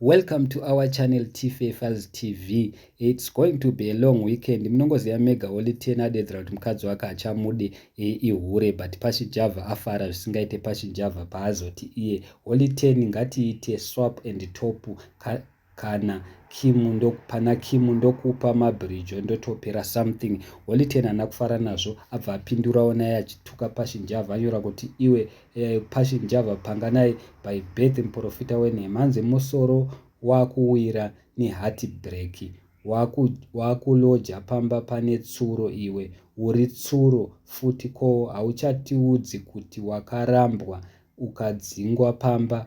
Welcome to our channel TFFers TV. It's going to be a long weekend. Munongoziva mega Holy 10 adedzera kuti mukadzi wake achamude ihure, but Pachijavha afara zvisingaite Pachijavha paazoti iye Holy 10 ngatiite swap and top kana pana Kim ndokupa mabridge ndotopera something. Holy 10 haana kufara nazvo, abva apindurawo naye achituka Pachinjavha anyora kuti iwe Pachinjavha panga naye by birth muprofita wenhema, hanzi musoro wakuwira nehati breki, wakuloja pamba pane tsuro, iwe uri tsuro futi, ko hauchatiudzi kuti wakarambwa ukadzingwa pamba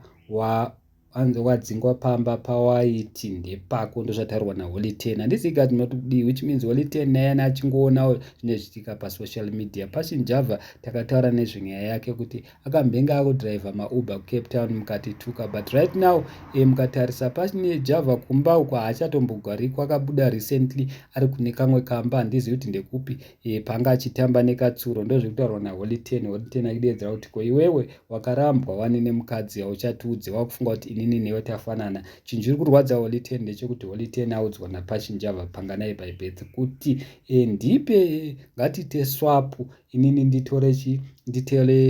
wadzingwa pamba pawaiti ndepako. Ndozvataurwa naHoly 10. Handisi gati notudi, which means Holy 10 nayana achingoonawo zvine zvichiitika pasocial media. Pachinjavha takataura nezvenyaya yake kuti akambenga akudhiraivha mauber kuCape Town mukatituka, but right now mukatarisa Pachinjavha kumba uko haachatombogari, akabuda recently ari kune kamwe kamba, handizivi kuti ndekupi, panga achitamba nekatsuro. Ndozvirikutaurwa naHoly 10. Holy 10 achidedzera kuti ko iwewe wakarambwa wane nemukadzi, hauchatiudze, wakufunga kuti inini newe tafanana. Chinhu chiri kurwadza Holy 10 ndechekuti Holy 10 audzwa naPachinjavha panga naye by birth kuti ndipe, ngatiite swap, inini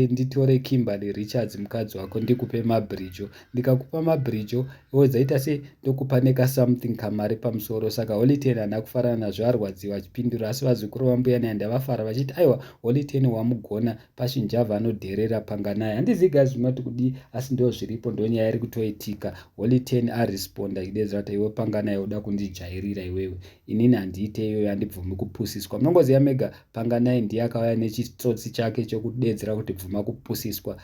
nditore Kimberly Richards mukadzi wako ndikupe mabridge. Ndikakupa mabridge wozaita se ndokupa neka something kamari pamusoro. Saka Holy 10 haana kufarana nazvo, arwadziwa achipindura, asi vazukuru vambuya naenda vafara vachiti aiwa Holy 10 wamugona, Pachinjavha anodherera panga naye. Handiziga zvinoti kudi, asi ndo zviripo, ndo nyaya iri kutoitika. Holy 10 aresponda idedzera kuti iwe panga naye uda kundijairira iwewe, inini handiite iyoyo, handibvumi kupusiswa. Munongoziva mega panga naye ndiye akauya nechitsotsi chake chokudedzera kuti bvuma kupusiswa,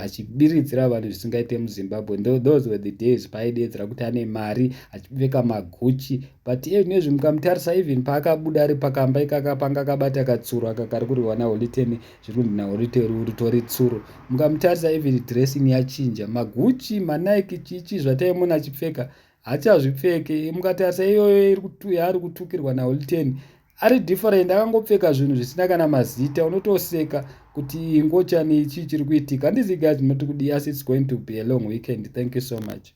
achibiridzira vanhu zvisingaite muZimbabwe. Those were the days paaidedzera kuti ane mari, achipfeka maguchi, but nezvi mukamutarisa even paakabuda ari pakamba ikaka panga akabata katsuro aka kari kuriwa naHoly 10, zviri kundi naHoly 10 ritori tsuro. Mukamutarisa even dressing yachinja, maguchi, manike, chichi zvataimuna achipfeka haachazvipfeke. Mukatarisa iyoyo yaari kutukirwa naHoly 10 ari different, akangopfeka zvinhu zvisina kana mazita, unotoseka kuti ngochani ichi chiri kuitika. Handisi guys, not kudi, yes, it's going to be a long weekend. Thank you so much.